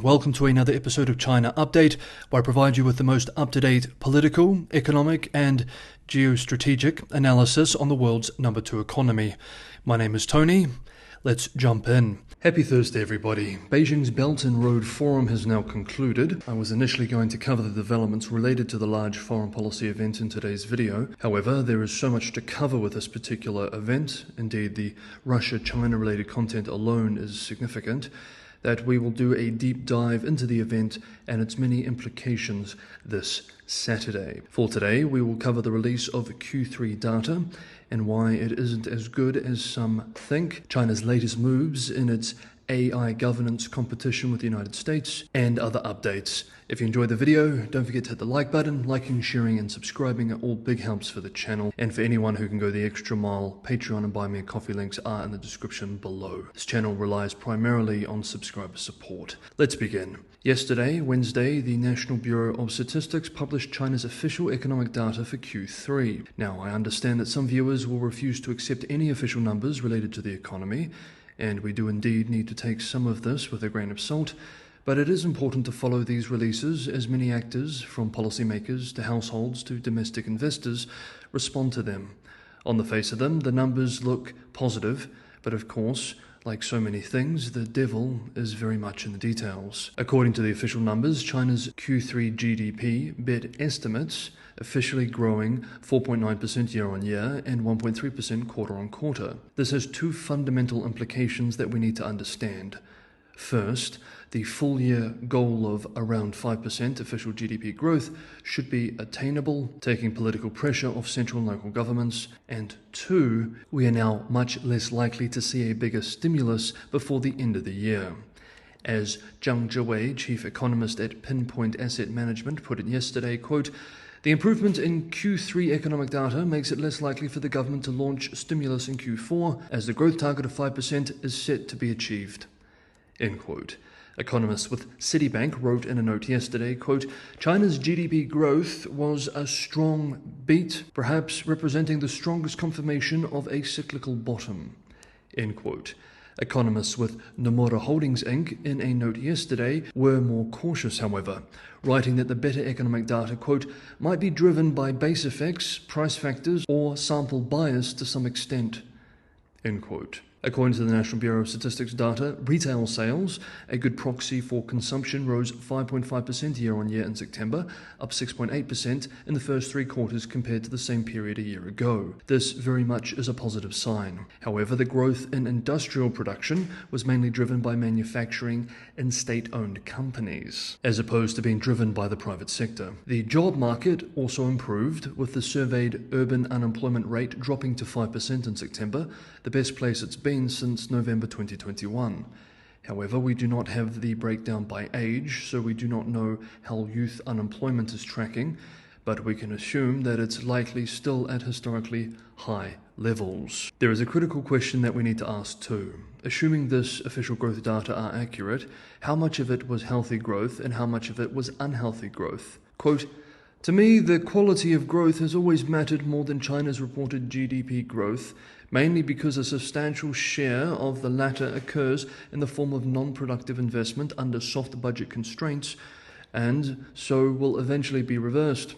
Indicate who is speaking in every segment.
Speaker 1: Welcome to another episode of China Update, where I provide you with the most up-to-date political, economic, and geostrategic analysis on the world's number 2 economy. My name is Tony. Let's jump in. Happy Thursday, everybody. Beijing's Belt and Road Forum has now concluded. I was initially going to cover the developments related to the large foreign policy event in today's video. However, there is so much to cover with this particular event. Indeed, the Russia-China related content alone is significant, that we will do a deep dive into the event and its many implications this Saturday. For today, we will cover the release of Q3 data and why it isn't as good as some think, China's latest moves in its AI governance competition with the United States, and other updates. If you enjoyed the video, don't forget to hit the like button. Liking, sharing, and subscribing are all big helps for the channel. And for anyone who can go the extra mile, Patreon and Buy Me a Coffee links are in the description below. This channel relies primarily on subscriber support. Let's begin. Yesterday, Wednesday, the National Bureau of Statistics published China's official economic data for Q3. Now, I understand that some viewers will refuse to accept any official numbers related to the economy, and we do indeed need to take some of this with a grain of salt, but it is important to follow these releases as many actors, from policymakers to households to domestic investors, respond to them. On the face of them, the numbers look positive, but of course, like so many things, the devil is very much in the details. According to the official numbers, China's Q3 GDP bet estimates officially growing 4.9% year-on-year and 1.3% quarter-on-quarter. This has two fundamental implications that we need to understand. First, the full-year goal of around 5% official GDP growth should be attainable, taking political pressure off central and local governments. And two, we are now much less likely to see a bigger stimulus before the end of the year. As Zhang Zhiwei, chief economist at Pinpoint Asset Management, put it yesterday, quote, "The improvement in Q3 economic data makes it less likely for the government to launch stimulus in Q4, as the growth target of 5% is set to be achieved." End quote. Economists with Citibank wrote in a note yesterday, quote, "China's GDP growth was a strong beat, perhaps representing the strongest confirmation of a cyclical bottom." End quote. Economists with Nomura Holdings Inc. in a note yesterday were more cautious, however, writing that the better economic data, quote, "might be driven by base effects, price factors, or sample bias to some extent." End quote. According to the National Bureau of Statistics data, retail sales, a good proxy for consumption, rose 5.5% year-on-year in September, up 6.8% in the first 3 quarters compared to the same period a year ago. This very much is a positive sign. However, the growth in industrial production was mainly driven by manufacturing and state-owned companies, as opposed to being driven by the private sector. The job market also improved, with the surveyed urban unemployment rate dropping to 5% in September, the best place it's been since November 2021. However, we do not have the breakdown by age, so we do not know how youth unemployment is tracking, but we can assume that it's likely still at historically high levels. There is a critical question that we need to ask too. Assuming this official growth data are accurate, how much of it was healthy growth and how much of it was unhealthy growth? Quote, "To me, the quality of growth has always mattered more than China's reported GDP growth, mainly because a substantial share of the latter occurs in the form of non-productive investment under soft budget constraints, and so will eventually be reversed.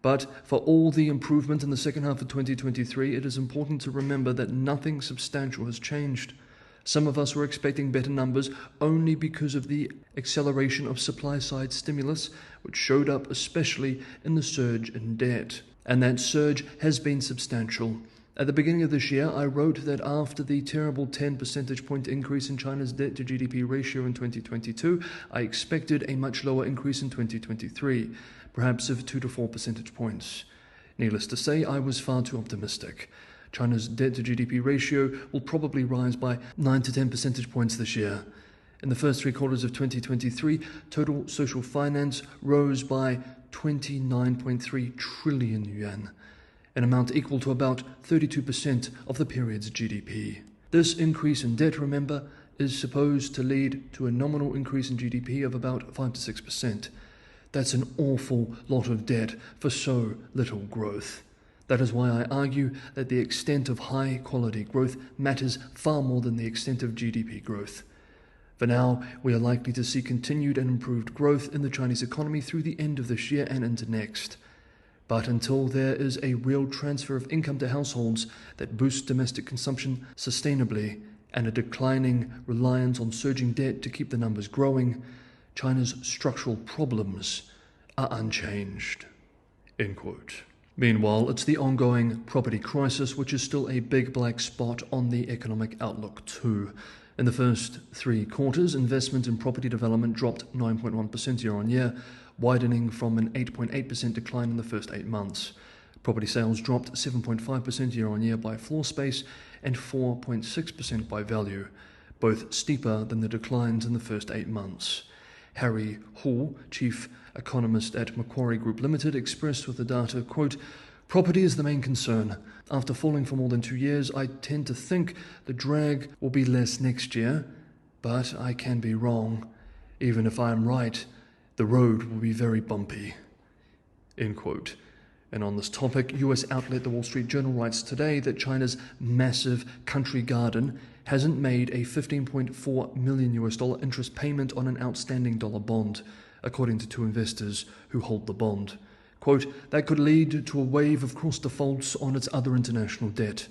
Speaker 1: But for all the improvement in the second half of 2023, it is important to remember that nothing substantial has changed. Some of us were expecting better numbers only because of the acceleration of supply-side stimulus, which showed up especially in the surge in debt. And that surge has been substantial. At the beginning of this year, I wrote that after the terrible 10 percentage point increase in China's debt to GDP ratio in 2022, I expected a much lower increase in 2023, perhaps of 2 to 4 percentage points. Needless to say, I was far too optimistic. China's debt to GDP ratio will probably rise by 9 to 10 percentage points this year. In the first 3 quarters of 2023, total social finance rose by 29.3 trillion yuan, an amount equal to about 32% of the period's GDP. This increase in debt, remember, is supposed to lead to a nominal increase in GDP of about 5 to 6%. That's an awful lot of debt for so little growth. That is why I argue that the extent of high-quality growth matters far more than the extent of GDP growth. For now, we are likely to see continued and improved growth in the Chinese economy through the end of this year and into next. But until there is a real transfer of income to households that boosts domestic consumption sustainably and a declining reliance on surging debt to keep the numbers growing, China's structural problems are unchanged." End quote. Meanwhile, it's the ongoing property crisis which is still a big black spot on the economic outlook too. In the first 3 quarters, investment in property development dropped 9.1% year-on-year, widening from an 8.8% decline in the first 8 months. Property sales dropped 7.5% year-on-year by floor space and 4.6% by value, both steeper than the declines in the first 8 months. Harry Hall, chief economist at Macquarie Group Limited, expressed with the data, quote, "Property is the main concern. After falling for more than 2 years, I tend to think the drag will be less next year, but I can be wrong. Even if I am right, the road will be very bumpy." End quote. And on this topic, US outlet The Wall Street Journal writes today that China's massive country garden hasn't made a $15.4 million interest payment on an outstanding dollar bond, according to 2 investors who hold the bond. Quote, "That could lead to a wave of cross defaults on its other international debt."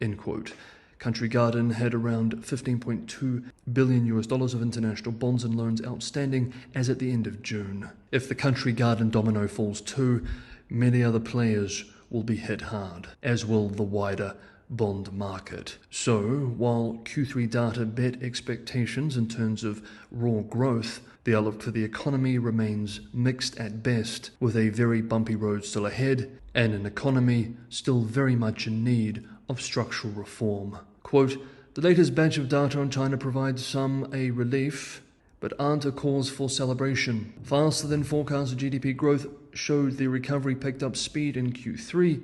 Speaker 1: End quote. Country Garden had around $15.2 billion of international bonds and loans outstanding as at the end of June. If the Country Garden domino falls too, many other players will be hit hard, as will the wider bond market. So, while Q3 data bet expectations in terms of raw growth, the outlook for the economy remains mixed at best, with a very bumpy road still ahead and an economy still very much in need of structural reform. Quote, "The latest batch of data on China provides some a relief, but aren't a cause for celebration. Faster than forecast GDP growth showed the recovery picked up speed in Q3,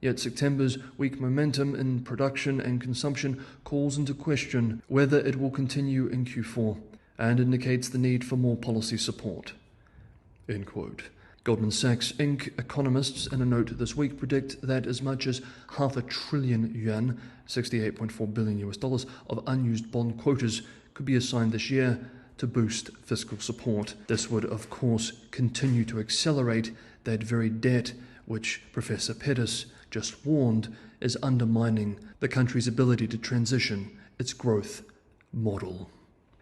Speaker 1: yet September's weak momentum in production and consumption calls into question whether it will continue in Q4 and indicates the need for more policy support." End quote. Goldman Sachs Inc. economists in a note this week predict that as much as $500 billion, $68.4 billion of unused bond quotas could be assigned this year to boost fiscal support. This would, of course, continue to accelerate that very debt which Professor Pettis just warned is undermining the country's ability to transition its growth model.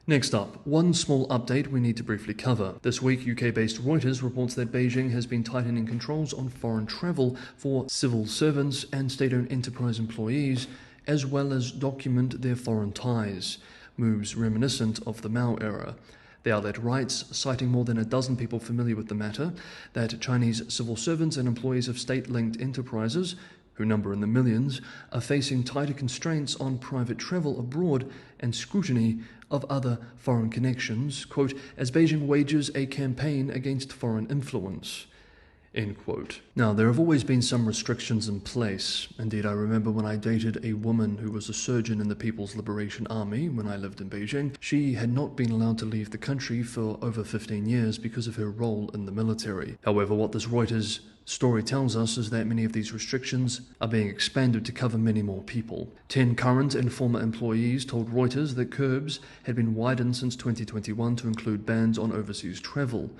Speaker 1: Next up, one small update we need to briefly cover. This week, UK-based Reuters reports that Beijing has been tightening controls on foreign travel for civil servants and state-owned enterprise employees, as well as document their foreign ties, moves reminiscent of the Mao era. The outlet writes, citing more than a dozen people familiar with the matter, that Chinese civil servants and employees of state-linked enterprises, who number in the millions, are facing tighter constraints on private travel abroad and scrutiny of other foreign connections, quote, as Beijing wages a campaign against foreign influence. End quote. Now, there have always been some restrictions in place. Indeed, I remember when I dated a woman who was a surgeon in the People's Liberation Army when I lived in Beijing. She had not been allowed to leave the country for over 15 years because of her role in the military. However, what this Reuters story tells us is that many of these restrictions are being expanded to cover many more people. 10 current and former employees told Reuters that curbs had been widened since 2021 to include bans on overseas travel,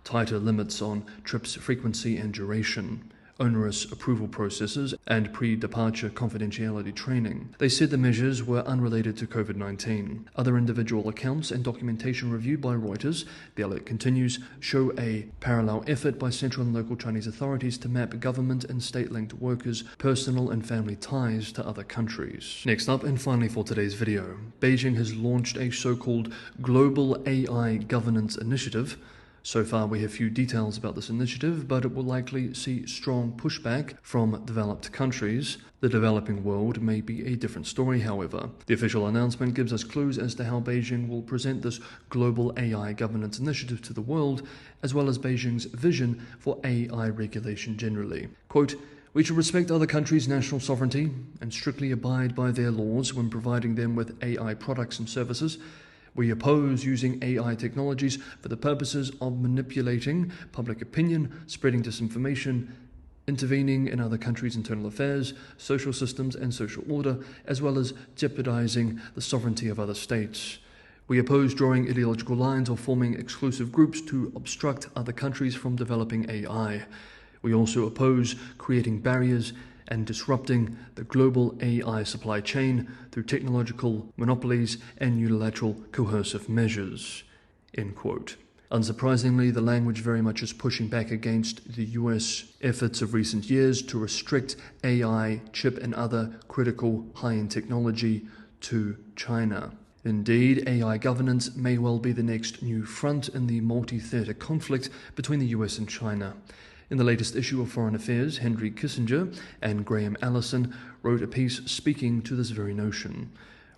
Speaker 1: tighter limits on trips frequency and duration, onerous approval processes, and pre-departure confidentiality training. They said the measures were unrelated to COVID-19. Other individual accounts and documentation reviewed by Reuters, the outlet continues, show a parallel effort by central and local Chinese authorities to map government and state-linked workers' personal and family ties to other countries. Next up, and finally for today's video, Beijing has launched a so-called Global AI Governance Initiative. So far, we have few details about this initiative, but it will likely see strong pushback from developed countries. The developing world may be a different story, however. The official announcement gives us clues as to how Beijing will present this global AI governance initiative to the world, as well as Beijing's vision for AI regulation generally. Quote, "We should respect other countries' national sovereignty and strictly abide by their laws when providing them with AI products and services. We oppose using AI technologies for the purposes of manipulating public opinion, spreading disinformation, intervening in other countries' internal affairs, social systems and social order, as well as jeopardizing the sovereignty of other states. We oppose drawing ideological lines or forming exclusive groups to obstruct other countries from developing AI. We also oppose creating barriers and disrupting the global AI supply chain through technological monopolies and unilateral coercive measures." End quote. Unsurprisingly, the language very much is pushing back against the US efforts of recent years to restrict AI, chip and other critical high-end technology to China. Indeed, AI governance may well be the next new front in the multi-theater conflict between the US and China. In the latest issue of Foreign Affairs, Henry Kissinger and Graham Allison wrote a piece speaking to this very notion.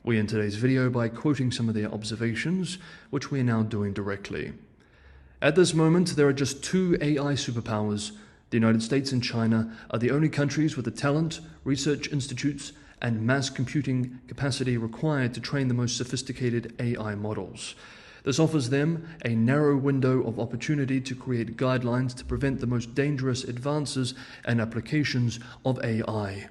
Speaker 1: We end today's video by quoting some of their observations, which we are now doing directly. "At this moment, there are just two AI superpowers. The United States and China are the only countries with the talent, research institutes, and mass computing capacity required to train the most sophisticated AI models. This offers them a narrow window of opportunity to create guidelines to prevent the most dangerous advances and applications of AI.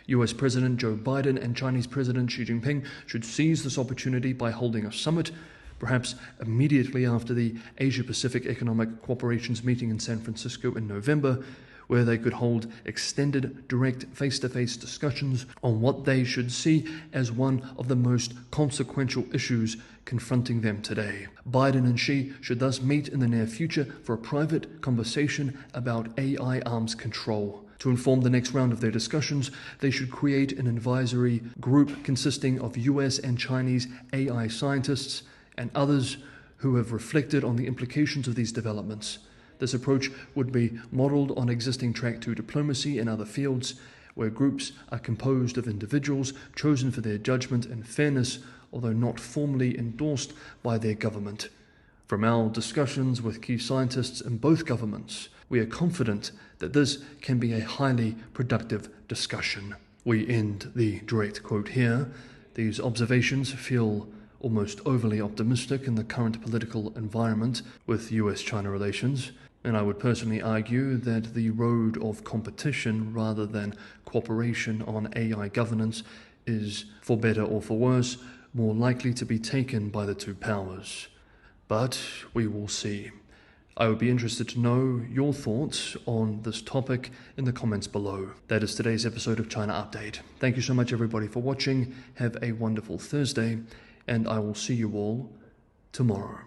Speaker 1: US President Joe Biden and Chinese President Xi Jinping should seize this opportunity by holding a summit, perhaps immediately after the Asia-Pacific Economic Cooperation's meeting in San Francisco in November, where they could hold extended, direct, face-to-face discussions on what they should see as one of the most consequential issues confronting them today. Biden and Xi should thus meet in the near future for a private conversation about AI arms control. To inform the next round of their discussions, they should create an advisory group consisting of US and Chinese AI scientists and others who have reflected on the implications of these developments. This approach would be modeled on existing track 2 diplomacy in other fields, where groups are composed of individuals chosen for their judgment and fairness, although not formally endorsed by their government. From our discussions with key scientists in both governments, we are confident that this can be a highly productive discussion." We end the direct quote here. These observations feel almost overly optimistic in the current political environment with US-China relations, and I would personally argue that the road of competition rather than cooperation on AI governance is, for better or for worse, more likely to be taken by the two powers. But we will see. I would be interested to know your thoughts on this topic in the comments below. That is today's episode of China Update. Thank you so much everybody for watching. Have a wonderful Thursday, and I will see you all tomorrow.